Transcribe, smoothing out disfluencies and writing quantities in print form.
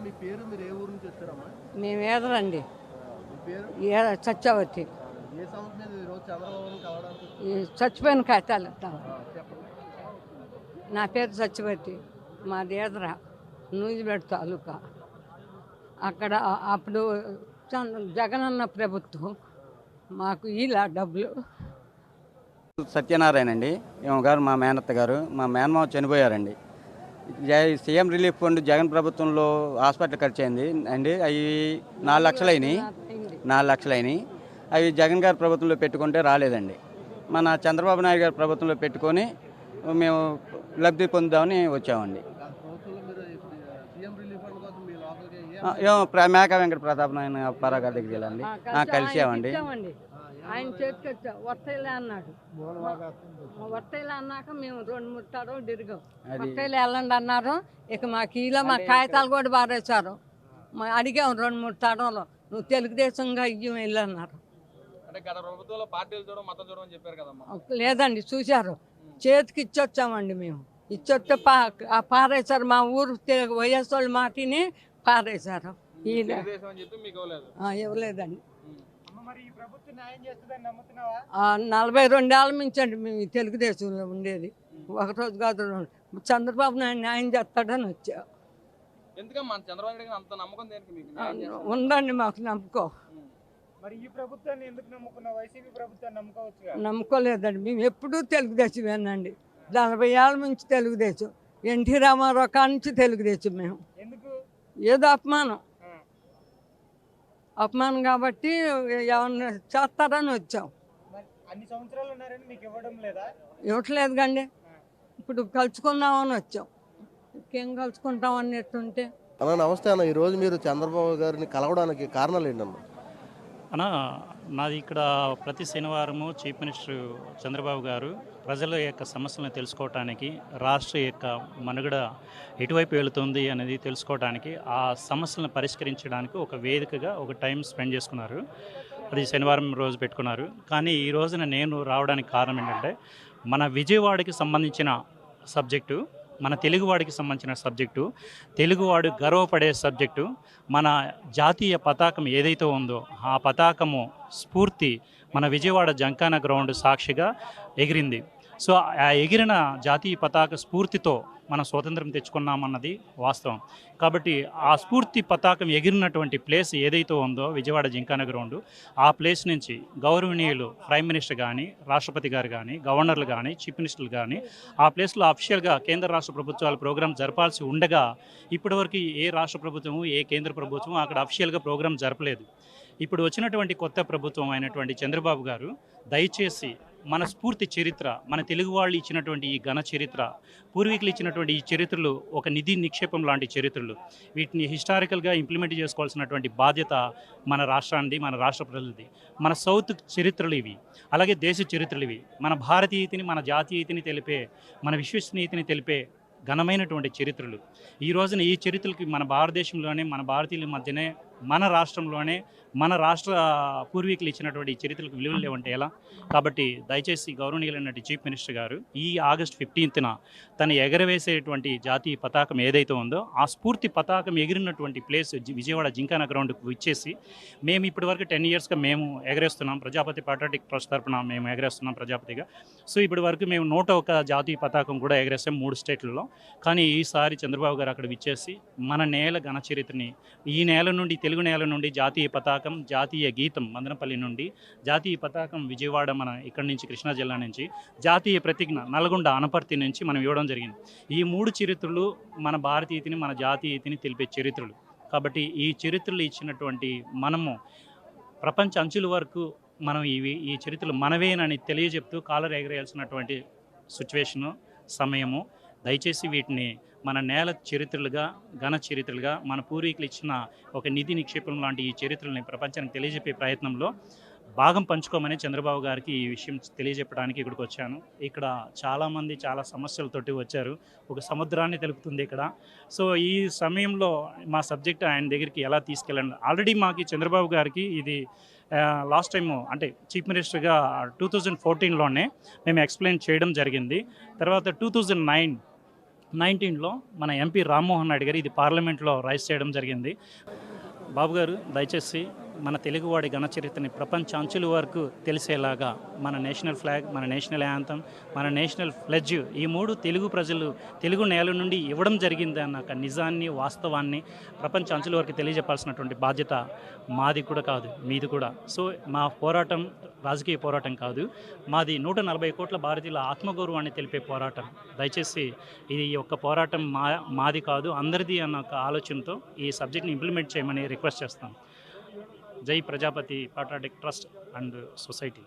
మీ పేరు, మీరు ఏ ఊరు నుంచి వచ్చారమ్మా? మేము ఏదరండి మీ పేరు? సత్యవతి. ఏ సమస్య మీద ఈరోజు చంద్రబాబుని కలవడానికి వచ్చారు? ఈ చచ్చిపోయిన కాగితాలు ఇస్తాం. చెప్పండి. నా పేరు సత్యవతి, మాది ఏదరా నూజివేడు తాలూకా. అక్కడ అప్పుడు జగనన్న ప్రభుత్వం మాకు ఇలా డబ్బులు. సత్యనారాయణ అండి, ఈమె గారు మా మేనత్త గారు. మా మేనమావ చనిపోయారండి. సీఎం రిలీఫ్ ఫండ్ జగన్ ప్రభుత్వంలో హాస్పిటల్ ఖర్చు అయింది అండి. అవి 4 లక్షలు అయినాయి. 4 లక్షలు అయినాయి. అవి జగన్ గారి ప్రభుత్వంలో పెట్టుకుంటే రాలేదండి. మన చంద్రబాబు నాయుడు గారి ప్రభుత్వంలో పెట్టుకొని మేము లబ్ధి పొందుదామని వచ్చామండి. ప్రభుత్వంలో మీరు సీఎం రిలీఫ్ ఫండ్ కోసం మీ లోకల్గా మేక వెంకట ప్రతాప్ నాయన అప్పారావు గారి దగ్గరికి వెళ్ళండి, కలిసామండి. ఆయన చేతికొచ్చా వత్తైలే అన్నాడు. వత్తైలే అన్నాక మేము 2-3 తడవలు తిరిగాం. వత్తైలే వెళ్ళండి అన్నారు. ఇక మాకు ఇలా మా కాగితాలు కూడా బారేశారు. అడిగాం 2-3 తడవలు, నువ్వు తెలుగుదేశంగా ఇయ్యం వెళ్ళి అన్నారు. లేదండి, చూశారు. చేతికి ఇచ్చొచ్చామండి మేము. ఇచ్చొస్తే పారేశారు. మా ఊరు వైఎస్ వాళ్ళు మాటిని పారేశారు. ఇవ్వలేదండి. 42 ఏళ్ళ మించండి మేము తెలుగుదేశంలో ఉండేది. ఒకరోజు కాదు, చంద్రబాబు నాయుడు న్యాయం చేస్తాడని వచ్చా. ఉందండి మాకు నమ్మకం. నమ్ముకోలేదండి. మేము ఎప్పుడూ తెలుగుదేశమేనండి. 40 ఏళ్ళ నుంచి తెలుగుదేశం. ఎన్టీ రామారావు కాడ నుంచి తెలుగుదేశం. మేము ఏదో అపమానం కాబట్టి ఏమన్నా చేస్తారని వచ్చాం. ఇవ్వట్లేదు కండి. ఇప్పుడు కలుసుకుందామని వచ్చాం. ఇంకేం కలుసుకుంటాం అన్నట్టుంటే. అన్న నమస్తే అన్న, ఈరోజు మీరు చంద్రబాబు గారిని కలవడానికి కారణాలు ఏంటన్నా? అన్న, నాది ఇక్కడ ప్రతి శనివారము చీఫ్ మినిస్టర్ చంద్రబాబు గారు ప్రజల యొక్క సమస్యలను తెలుసుకోవటానికి, రాష్ట్ర యొక్క మనుగడ ఎటువైపు వెళుతుంది అనేది తెలుసుకోవడానికి, ఆ సమస్యలను పరిష్కరించడానికి ఒక వేదికగా ఒక టైం స్పెండ్ చేసుకున్నారు. అది శనివారం రోజు పెట్టుకున్నారు. కానీ ఈ రోజున నేను రావడానికి కారణం ఏంటంటే, మన విజయవాడకి సంబంధించిన సబ్జెక్టు, మన తెలుగువాడికి సంబంధించిన సబ్జెక్టు, తెలుగువాడు గర్వపడే సబ్జెక్టు, మన జాతీయ పతాకం ఏదైతే ఉందో ఆ పతాకము స్ఫూర్తి మన విజయవాడ జంకాన గ్రౌండ్ సాక్షిగా ఎగిరింది. సో ఆ ఎగిరిన జాతీయ పతాక స్ఫూర్తితో మనం స్వాతంత్రం తెచ్చుకున్నామన్నది వాస్తవం. కాబట్టి ఆ స్ఫూర్తి పతాకం ఎగిరినటువంటి ప్లేస్ ఏదైతే ఉందో విజయవాడ జింకానా గ్రౌండ్, ఆ ప్లేస్ నుంచి గౌరవనీయులు ప్రైమ్ మినిస్టర్ కానీ, రాష్ట్రపతి గారు కానీ, గవర్నర్లు కానీ, చీఫ్ మినిస్టర్లు కానీ ఆ ప్లేస్లో అఫీషియల్గా కేంద్ర రాష్ట్ర ప్రభుత్వాలు ప్రోగ్రాం జరపాల్సి ఉండగా ఇప్పటివరకు ఏ రాష్ట్ర ప్రభుత్వము, ఏ కేంద్ర ప్రభుత్వము అక్కడ అఫీషియల్గా ప్రోగ్రాం జరపలేదు. ఇప్పుడు వచ్చినటువంటి కొత్త ప్రభుత్వం అయినటువంటి చంద్రబాబు గారు దయచేసి మన స్ఫూర్తి చరిత్ర, మన తెలుగు వాళ్ళు ఇచ్చినటువంటి ఈ ఘన చరిత్ర, పూర్వీకులు ఇచ్చినటువంటి ఈ చరిత్రలు ఒక నిధి నిక్షేపం లాంటి చరిత్రలు, వీటిని హిస్టారికల్గా ఇంప్లిమెంట్ చేసుకోవాల్సినటువంటి బాధ్యత మన రాష్ట్రానికి, మన రాష్ట్ర ప్రజలది. మన సౌత్ చరిత్రలు ఇవి, అలాగే దేశ చరిత్రలు ఇవి. మన భారతీయతని, మన జాతీయతని తెలిపే, మన విశ్వసనీయతని తెలిపే ఘనమైనటువంటి చరిత్రలు. ఈ రోజున ఈ చరిత్రలకి మన భారతదేశంలోనే, మన భారతీయుల మధ్యనే, మన రాష్ట్రంలోనే మన రాష్ట్ర పూర్వీకులు ఇచ్చినటువంటి చరిత్రలకు విలువలు లేవంటే ఎలా? కాబట్టి దయచేసి గౌరవనీయులైనటువంటి చీఫ్ మినిస్టర్ గారు ఈ ఆగస్టు 15న తను ఎగరవేసేటువంటి జాతీయ పతాకం ఏదైతే ఉందో ఆ స్ఫూర్తి పతాకం ఎగిరినటువంటి ప్లేస్ విజయవాడ జింకానా గ్రౌండ్కు ఇచ్చేసి, మేము ఇప్పటివరకు 10 ఇయర్స్గా మేము ఎగరేస్తున్నాం. ప్రజాపతి పాట్రియాటిక్ ట్రస్ట్ తరఫున మేము ఎగరేస్తున్నాం ప్రజాపతిగా. సో ఇప్పటి వరకు మేము 101 జాతీయ పతాకం కూడా ఎగరేస్తాం 3 స్టేట్లలో. కానీ ఈసారి చంద్రబాబు గారు అక్కడ విచ్చేసి మన నేల ఘన చరిత్రని, ఈ నేల నుండి, తెలుగు నేల నుండి జాతీయ పతాకం, జాతీయ గీతం మదనపల్లి నుండి, జాతీయ పతాకం విజయవాడ మన ఇక్కడి నుంచి కృష్ణా జిల్లా నుంచి, జాతీయ ప్రతిజ్ఞ నల్గొండ అనపర్తి నుంచి మనం ఇవ్వడం జరిగింది. ఈ 3 చరిత్రలు మన భారతీయతని, మన జాతీయతని తెలిపే చరిత్రలు. కాబట్టి ఈ చరిత్రలు ఇచ్చినటువంటి మనము ప్రపంచ అంచుల వరకు మనం ఈ చరిత్రలు మనవేనని తెలియజెప్తూ కాలర్ ఎగరేయాల్సినటువంటి సిచ్యువేషను, సమయము. దయచేసి వీటిని మన నేల చరిత్రలుగా, ఘన చరిత్రలుగా, మన పూర్వీకులు ఇచ్చిన ఒక నిధి నిక్షేపం లాంటి ఈ చరిత్రలని ప్రపంచానికి తెలియజెప్పే ప్రయత్నంలో భాగం పంచుకోమని చంద్రబాబు గారికి ఈ విషయం తెలియజెప్పడానికి ఇక్కడికి వచ్చాను. ఇక్కడ చాలామంది చాలా సమస్యలతోటి వచ్చారు. ఒక సముద్రాన్ని తెలుపుతుంది ఇక్కడ. సో ఈ సమయంలో మా సబ్జెక్ట్ ఆయన దగ్గరికి ఎలా తీసుకెళ్ళండి, ఆల్రెడీ మాకు చంద్రబాబు గారికి ఇది లాస్ట్ టైము అంటే చీఫ్ మినిస్టర్గా 2014లోనే మేము ఎక్స్ప్లెయిన్ చేయడం జరిగింది. తర్వాత 2009 19లో మన ఎంపీ రామ్మోహన్ నాయుడు గారు ఇది పార్లమెంట్లో రైజ్ చేయడం జరిగింది. బాబు గారు దయచేసి మన తెలుగువాడి ఘన చరిత్రని ప్రపంచ అంచుల వరకు తెలిసేలాగా మన నేషనల్ ఫ్లాగ్, మన నేషనల్ యాంథమ్, మన నేషనల్ ఫ్లెడ్జ్ ఈ 3 తెలుగు ప్రజలు తెలుగు నేల నుండి ఇవ్వడం జరిగింది అన్న ఒక నిజాన్ని, వాస్తవాన్ని ప్రపంచ అంచుల వరకు తెలియజెప్పాల్సినటువంటి బాధ్యత మాది కూడా కాదు, మీది కూడా. సో మా పోరాటం రాజకీయ పోరాటం కాదు, మాది 140 కోట్ల భారతీయుల ఆత్మగౌరవాన్ని తెలిపే పోరాటం. దయచేసి ఇది ఒక పోరాటం మాది కాదు, అందరిది అన్న ఒక ఆలోచనతో ఈ సబ్జెక్ట్ని ఇంప్లిమెంట్ చేయమని రిక్వెస్ట్ చేస్తాం. జై ప్రజాపతి పాట్రియాటిక్ ట్రస్ట్ అండ్ సొసైటీ.